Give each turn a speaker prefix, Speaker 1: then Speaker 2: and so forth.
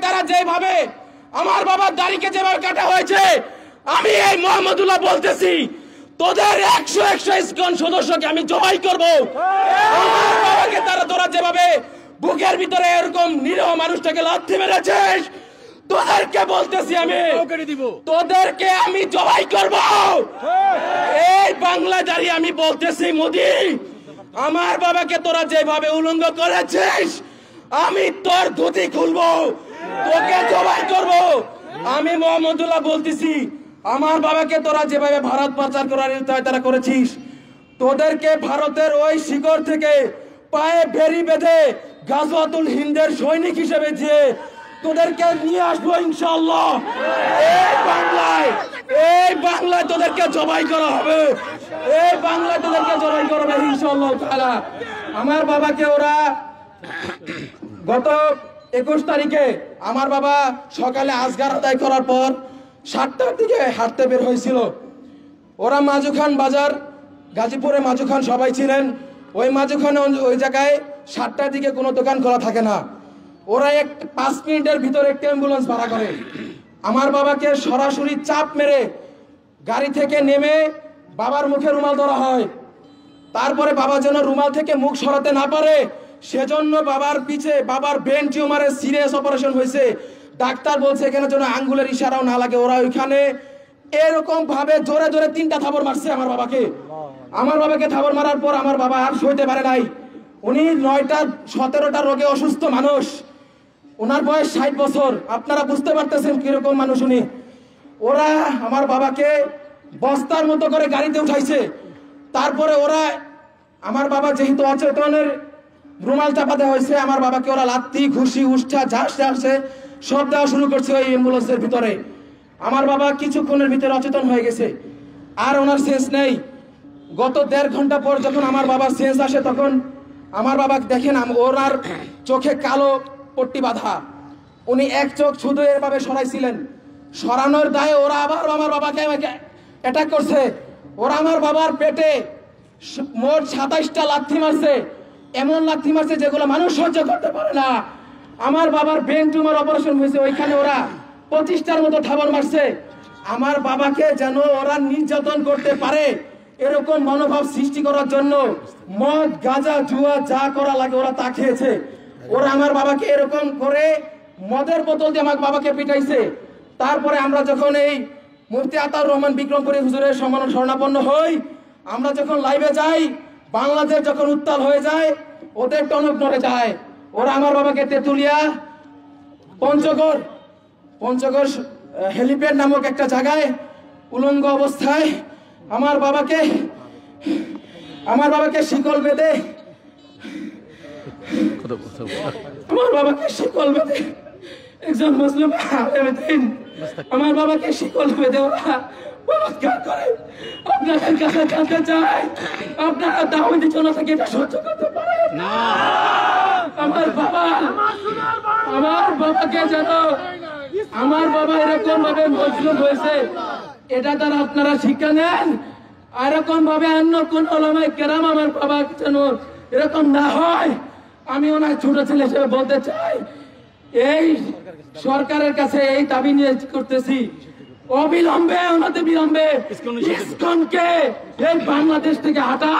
Speaker 1: তারা যেভাবে আমার বাবার দাড়িকে যেভাবে কাটা হয়েছে, আমি এই মোহাম্মদুল্লাহ বলতেছি, তোদের 100 ইসকন সদস্যকে আমি জবাই করব। আমার বাবাকে তোরা যেভাবে বুকের ভিতরে এরকম নিরীহ মানুষটাকে লাথি মেরেছিস, তোদেরকে বলতেছি আমি তোদেরকে আমি জবাই করব। এই বাংলা দাঁড়িয়ে আমি বলতেছি, মোদি আমার বাবাকে তোরা যেভাবে উলঙ্গ করেছিস, আমি তোর ধুতি খুলবো, তোকে জবাই করব। আমি মোহাম্মদুল্লাহ বলতেছি, আমার বাবাকে তোরা যেভাবে ভারত পাচার করার তারা করেছিস, তোদেরকে ভারতের ওই শিকড় থেকে পায়ে বেরি বেঁধে গাজওয়াতুল হিন্দের সৈনিক হিসেবে যে তোদেরকে নিয়ে আসবো ইনশাআল্লাহ। এই বাংলায় তোদেরকে জবাই করা হবে, এই বাংলায় তোদেরকে জবাই করা হবে ইনশাআল্লাহ তাআলা। আমার বাবাকে ওরা গত 21 তারিখে আমার বাবা সকালে আজগার আদায় করার পর 7টার দিকে হাঁটতে বের হয়েছিল। ওরা মাজুখান বাজার, গাজীপুরে মাজুখান সবাই ছিলেন, ওই মাজুখানে ওই জায়গায় 7টার দিকে কোনো দোকান খোলা থাকে না। ওরা 5 মিনিটের ভিতরে একটা অ্যাম্বুলেন্স ভাড়া করে আমার বাবাকে সরাসরি চাপ মেরে গাড়ি থেকে নেমে বাবার মুখে রুমাল ধরা হয়। তারপরে বাবা যেন রুমাল থেকে মুখ সরাতে না পারে, সেজন্য বাবার পিছে বাবার ব্রেন টিউমারের সিরিয়াস অপারেশন হয়েছে। ডাক্তার বলছে এখানে যেন আঙ্গুলের ইশারাও না লাগে। ওরা ওইখানে এরকম ভাবে জোরে জোরে 3টা থাবর মারছে আমার বাবাকে। আমার বাবাকে থাবর মারার পর আমার বাবা আর সইতে পারে নাই। উনি 9টা-17টা রোগে অসুস্থ মানুষ, ওনার বয়স 60 বছর। আপনারা বুঝতে পারতেছেন কিরকম মানুষ উনি। ওরা আমার বাবাকে বস্তার মতো করে গাড়িতে উঠাইছে। তারপরে ওরা আমার বাবা যেহেতু অচেতনের রুমাল চাপাতে হয়েছে, আমার বাবাকে ওরা লাত্তি ঘুষি উষ্ঠা ঝাঁস সব দেওয়া শুরু করছে ওই অ্যাম্বুলেন্সের ভিতরে। আমার বাবা কিছুক্ষণের ভিতরে অচেতন হয়ে গেছে, আর ওনার সেন্স নেই। গত 1.5 ঘন্টা পর যখন আমার বাবার সেন্স আসে, তখন আমার বাবা দেখেন ওনার চোখে কালো পট্টি বাঁধা, উনি এক চোখ শুধু এভাবে সরাইছিলেন। সরানোর দায়ে ওরা আবার আমার বাবাকে অ্যাটাক করছে। ওরা আমার বাবার পেটে মোট 27টা লাথি মারছে, এমন লাথি মারছে যেগুলো মানুষ সহ্য করতে পারে না। আমার বাবার ব্রেন টিউমার অপারেশন হয়েছে, ওইখানে ওরা 25টার মতো থাবর মারছে। আমার বাবাকে যেন ওরা নির্যাতন করতে পারে এরকম মনোভাব সৃষ্টি করার জন্য মদ গাঁজা জুয়া যা করা লাগে ওরা তা খেয়েছে। ওরা আমার বাবাকে এরকম করে মদের বোতল দিয়ে আমার বাবাকে পিটাইছে। তারপরে আমরা যখন এই মুফতি আতাউর রহমান বিক্রমপুরী হুজুরের সম্মানে শরণাপন্ন হই, আমরা যখন লাইভে যাই, বাংলাদেশ যখন উত্তাল হয়ে যায়, ওদের টনক নড়ে যায়। ওরা আমার বাবাকে তেতুলিয়া পঞ্চগড় হেলিপ্যাড নামক একটা জায়গায় উলঙ্গ অবস্থায় আমার বাবাকে শিকল বেঁধে একজন মুসলিম আলেম আমার বাবাকে শিকল বেঁধে ওরা বলাৎকার করে। আপনাদের কাছে জানতে চাই, আপনারা দাওয়াতি জনতা থেকে এটা সহ্য করতে পারেন না? আমার বাবাকে যেন আমার বাবা এরকম ভাবে মজলুম হয়েছে, এটা তারা আপনারা শিক্ষা নেন। এরকম ভাবে অন্য কোন ওলামায়ে কেরাম আমার বাবা যেন এরকম না হয়, আমি ওনার ছোট ছেলে হিসেবে বলতে চাই। এই সরকারের কাছে এই দাবি নিয়ে করতেছি, অবিলম্বে ইসকনকে এই বাংলাদেশ থেকে হটা।